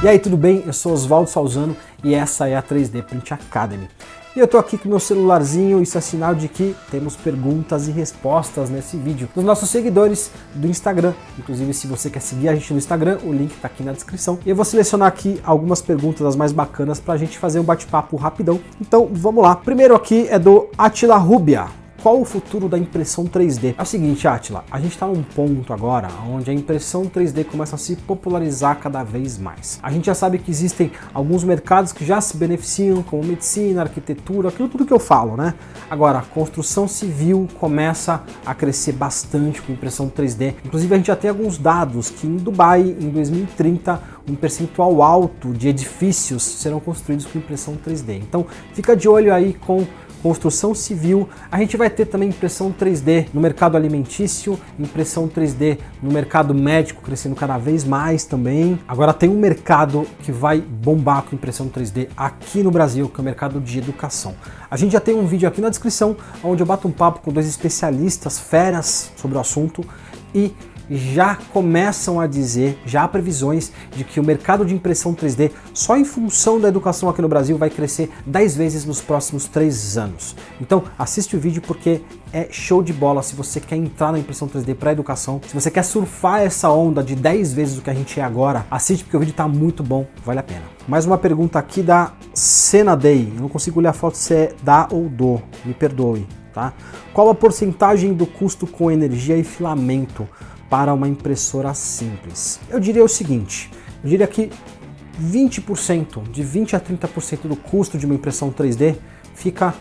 E aí, tudo bem? Eu sou Oswaldo Salzano e essa é a 3D Print Academy. E eu tô aqui com meu celularzinho, isso é sinal de que temos perguntas e respostas nesse vídeo dos nossos seguidores do Instagram. Inclusive, se você quer seguir a gente no Instagram, o link tá aqui na descrição. E eu vou selecionar aqui algumas perguntas as mais bacanas pra gente fazer um bate-papo rapidão. Então, vamos lá. Primeiro aqui é do Atila Rubia. Qual o futuro da impressão 3D? É o seguinte, Atila, a gente está num ponto agora onde a impressão 3D começa a se popularizar cada vez mais. A gente já sabe que existem alguns mercados que já se beneficiam, como medicina, arquitetura, aquilo tudo que eu falo, né? Agora, a construção civil começa a crescer bastante com impressão 3D. Inclusive, a gente já tem alguns dados que em Dubai, em 2030, um percentual alto de edifícios serão construídos com impressão 3D. Então, fica de olho aí com construção civil. A gente vai ter também impressão 3D no mercado alimentício, impressão 3D no mercado médico crescendo cada vez mais também. Agora tem um mercado que vai bombar com impressão 3D aqui no Brasil, que é o mercado de educação. A gente já tem um vídeo aqui na descrição onde eu bato um papo com dois especialistas feras sobre o assunto e já começam a dizer, já há previsões de que o mercado de impressão 3D, só em função da educação aqui no Brasil, vai crescer 10 vezes nos próximos 3 anos. Então assiste o vídeo porque é show de bola se você quer entrar na impressão 3D para educação, se você quer surfar essa onda de 10 vezes o que a gente é agora, assiste porque o vídeo tá muito bom, vale a pena. Mais uma pergunta aqui da Senadei, eu não consigo ler a foto se é da ou do, me perdoe, tá? Qual a porcentagem do custo com energia e filamento para uma impressora simples? Eu diria o seguinte, eu diria que 20%, de 20 a 30% do custo de uma impressão 3D fica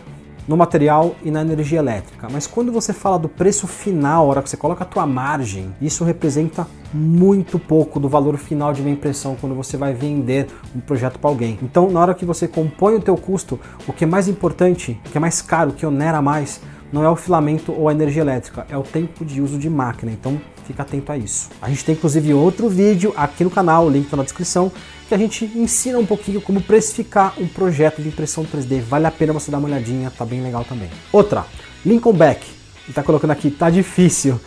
no material e na energia elétrica. Mas quando você fala do preço final, a hora que você coloca a tua margem, isso representa muito pouco do valor final de uma impressão quando você vai vender um projeto para alguém. Então, na hora que você compõe o teu custo, o que é mais importante, o que é mais caro, o que onera mais, não é o filamento ou a energia elétrica, é o tempo de uso de máquina. Então, fica atento a isso. A gente tem inclusive outro vídeo aqui no canal, o link está na descrição, que a gente ensina um pouquinho como precificar um projeto de impressão 3D. Vale a pena você dar uma olhadinha, tá bem legal também. Outra, Lincoln Beck, ele tá colocando aqui, tá difícil.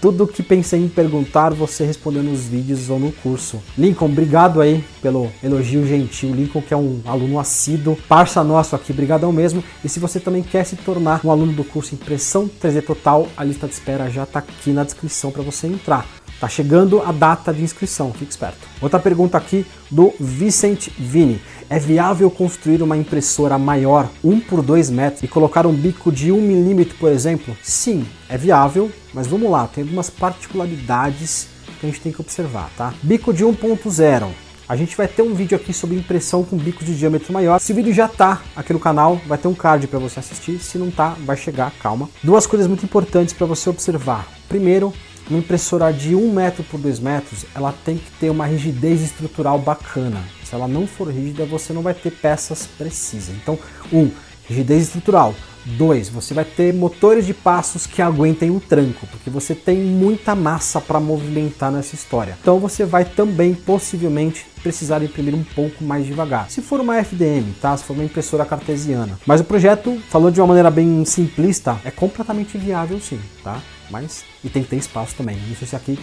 Tudo que pensei em perguntar, você respondeu nos vídeos ou no curso. Lincoln, obrigado aí pelo elogio gentil. Lincoln, que é um aluno assíduo, parça nosso aqui, brigadão mesmo. E se você também quer se tornar um aluno do curso Impressão 3D Total, a lista de espera já tá aqui na descrição para você entrar. Tá chegando a data de inscrição, fique esperto. Outra pergunta aqui do Vicent Vini. É viável construir uma impressora maior, 1 por 2 metros, e colocar um bico de 1 milímetro, por exemplo? Sim, é viável, mas vamos lá, tem algumas particularidades que a gente tem que observar, tá? Bico de 1.0. A gente vai ter um vídeo aqui sobre impressão com bicos de diâmetro maior. Se o vídeo já tá aqui no canal, vai ter um card para você assistir. Se não tá, vai chegar, calma. Duas coisas muito importantes para você observar. Primeiro, uma impressora de 1 metro por 2 metros, ela tem que ter uma rigidez estrutural bacana. Se ela não for rígida, você não vai ter peças precisas. Então, 1, rigidez estrutural. 2, você vai ter motores de passos que aguentem o tranco, porque você tem muita massa para movimentar nessa história. Então você vai também, possivelmente, precisar imprimir um pouco mais devagar. Se for uma FDM, tá? Se for uma impressora cartesiana. Mas o projeto, falando de uma maneira bem simplista, é completamente viável sim, tá? Mas, e tem que ter espaço também. Não sei se aqui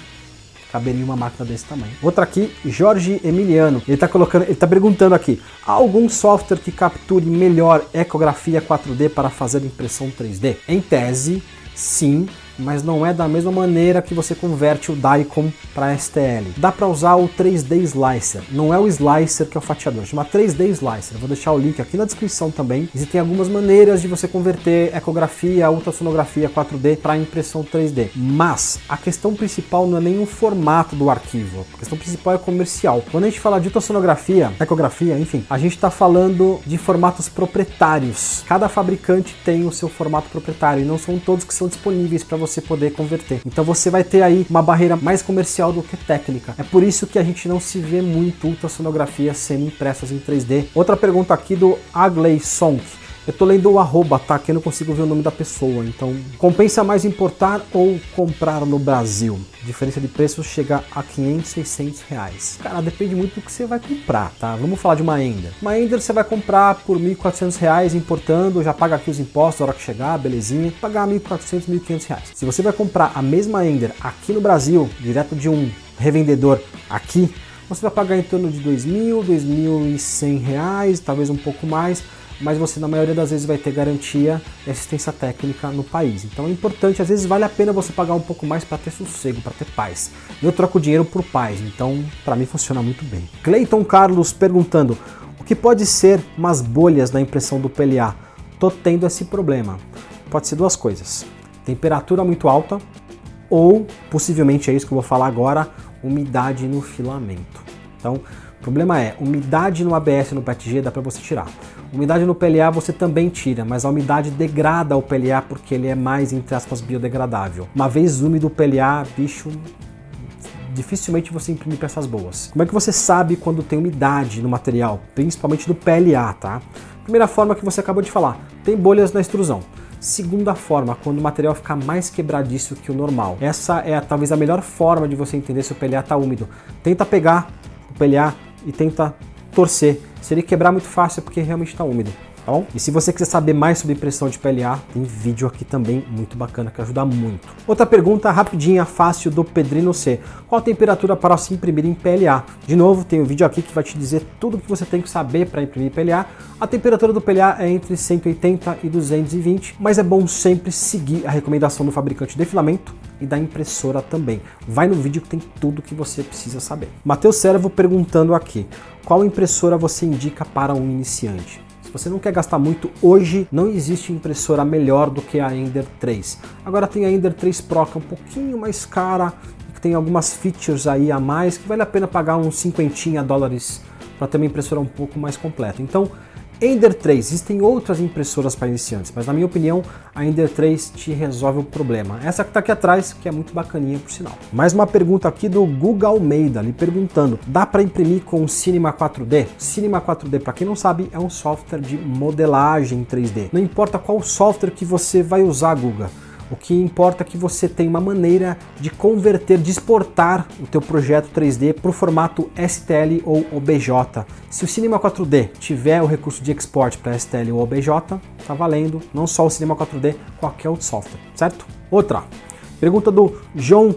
caberia uma máquina desse tamanho. Outra aqui, Jorge Emiliano. Ele tá perguntando aqui: há algum software que capture melhor ecografia 4D para fazer impressão 3D? Em tese, sim, mas não é da mesma maneira que você converte o Daikon para STL. Dá para usar o 3D Slicer, não é o Slicer que é o fatiador, chama 3D Slicer. Eu vou deixar o link aqui na descrição também. Existem algumas maneiras de você converter ecografia, ultrassonografia 4D para impressão 3D. Mas a questão principal não é nem o formato do arquivo, a questão principal é comercial. Quando a gente fala de ultrassonografia, ecografia, enfim, a gente está falando de formatos proprietários. Cada fabricante tem o seu formato proprietário e não são todos que são disponíveis para você poder converter. Então você vai ter aí uma barreira mais comercial do que técnica. É por isso que a gente não se vê muito ultrassonografia sendo impressas em 3D. Outra pergunta aqui do Agley Song. Eu tô lendo o arroba, tá? Que eu não consigo ver o nome da pessoa. Então, compensa mais importar ou comprar no Brasil? A diferença de preço chega a 500, 600 reais. Cara, depende muito do que você vai comprar, tá? Vamos falar de uma Ender. Uma Ender você vai comprar por 1.400 reais importando, já paga aqui os impostos na hora que chegar, belezinha. Pagar 1.400, 1.500 reais. Se você vai comprar a mesma Ender aqui no Brasil, direto de um revendedor aqui, você vai pagar em torno de R$2.000, R$2.100, talvez um pouco mais, mas você na maioria das vezes vai ter garantia e assistência técnica no país. Então é importante, às vezes vale a pena você pagar um pouco mais para ter sossego, para ter paz. Eu troco dinheiro por paz, então para mim funciona muito bem. Cleiton Carlos perguntando, o que pode ser umas bolhas na impressão do PLA? Tô tendo esse problema. Pode ser duas coisas, temperatura muito alta ou, possivelmente é isso que eu vou falar agora, umidade no filamento. Então, o problema é, umidade no ABS e no PETG dá para você tirar. Umidade no PLA você também tira, mas a umidade degrada o PLA porque ele é mais, entre aspas, biodegradável. Uma vez úmido o PLA, bicho, dificilmente você imprime peças boas. Como é que você sabe quando tem umidade no material, principalmente no PLA, tá? Primeira forma que você acabou de falar, tem bolhas na extrusão. Segunda forma, quando o material fica mais quebradiço que o normal. Essa é talvez a melhor forma de você entender se o PLA está úmido. Tenta pegar o PLA e tenta torcer. Se ele quebrar muito fácil é porque realmente está úmido, tá bom? E se você quiser saber mais sobre impressão de PLA, tem vídeo aqui também muito bacana que ajuda muito. Outra pergunta rapidinha, fácil, do Pedrino C. Qual a temperatura para se imprimir em PLA? De novo, tem um vídeo aqui que vai te dizer tudo o que você tem que saber para imprimir PLA. A temperatura do PLA é entre 180 e 220, mas é bom sempre seguir a recomendação do fabricante de filamento e da impressora também. Vai no vídeo que tem tudo que você precisa saber. Matheus Servo perguntando aqui, qual impressora você indica para um iniciante? Se você não quer gastar muito, hoje não existe impressora melhor do que a Ender 3. Agora tem a Ender 3 Pro, que é um pouquinho mais cara, que tem algumas features aí a mais, que vale a pena pagar uns $50 para ter uma impressora um pouco mais completa. Então, Ender 3, existem outras impressoras para iniciantes, mas na minha opinião, a Ender 3 te resolve o problema. Essa que está aqui atrás, que é muito bacaninha por sinal. Mais uma pergunta aqui do Guga Almeida, lhe perguntando, dá para imprimir com o Cinema 4D? Cinema 4D, para quem não sabe, é um software de modelagem 3D. Não importa qual software que você vai usar, Guga. O que importa é que você tem uma maneira de converter, de exportar o teu projeto 3D para o formato STL ou OBJ. Se o Cinema 4D tiver o recurso de export para STL ou OBJ, tá valendo, não só o Cinema 4D, qualquer outro software, certo? Outra, pergunta do João...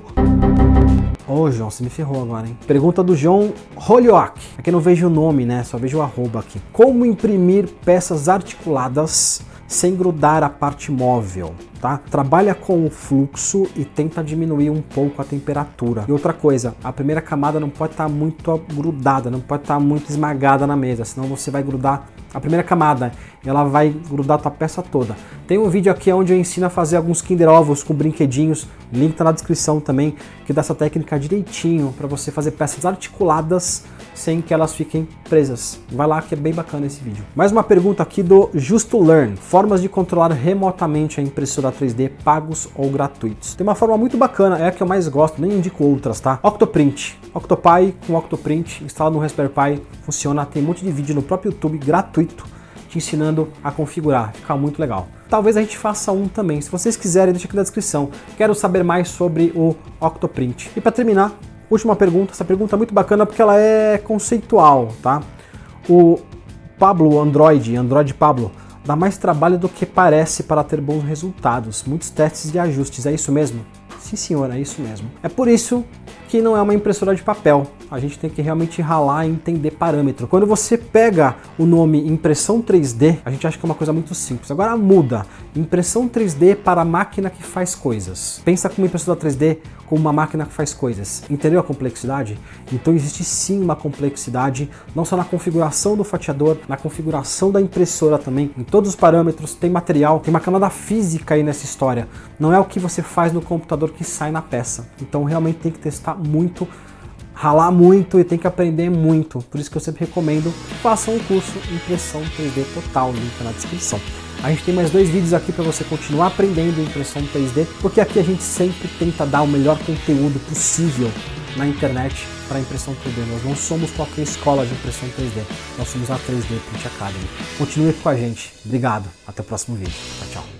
Ô, João, você me ferrou agora, hein? Pergunta do João Holyoak. Aqui não vejo o nome, né? Só vejo o arroba aqui. Como imprimir peças articuladas sem grudar a parte móvel, tá? Trabalha com o fluxo e tenta diminuir um pouco a temperatura. E outra coisa, a primeira camada não pode estar muito grudada, não pode estar muito esmagada na mesa, senão você vai grudar a primeira camada, ela vai grudar a tua peça toda. Tem um vídeo aqui onde eu ensino a fazer alguns Kinder Ovos com brinquedinhos, link tá na descrição também, que dá essa técnica direitinho para você fazer peças articuladas sem que elas fiquem presas. Vai lá que é bem bacana esse vídeo. Mais uma pergunta aqui do Justo Learn. Formas de controlar remotamente a impressora 3D, pagos ou gratuitos. Tem uma forma muito bacana, é a que eu mais gosto, nem indico outras, tá? Octoprint. Octopi com Octoprint, instalado no Raspberry Pi, funciona, tem um monte de vídeo no próprio YouTube gratuito te ensinando a configurar, fica muito legal. Talvez a gente faça um também, se vocês quiserem, deixa aqui na descrição. Quero saber mais sobre o Octoprint. E para terminar, última pergunta, essa pergunta é muito bacana porque ela é conceitual, tá? O Pablo Android Pablo, dá mais trabalho do que parece para ter bons resultados, muitos testes e ajustes, é isso mesmo? Sim senhor, é isso mesmo. É por isso que não é uma impressora de papel, a gente tem que realmente ralar e entender parâmetro. Quando você pega o nome impressão 3D, a gente acha que é uma coisa muito simples. Agora muda, impressão 3D para máquina que faz coisas. Pensa como impressora 3D como uma máquina que faz coisas. Entendeu a complexidade? Então existe sim uma complexidade, não só na configuração do fatiador, na configuração da impressora também, em todos os parâmetros, tem material, tem uma camada física aí nessa história. Não é o que você faz no computador que sai na peça. Então realmente tem que testar muito, ralar muito e tem que aprender muito. Por isso que eu sempre recomendo, façam um curso Impressão 3D Total, link na descrição. A gente tem mais 2 vídeos aqui para você continuar aprendendo impressão 3D, porque aqui a gente sempre tenta dar o melhor conteúdo possível na internet para impressão 3D. Nós não somos qualquer escola de impressão 3D, nós somos a 3D Print Academy. Continue aqui com a gente. Obrigado, até o próximo vídeo. Tchau, tchau.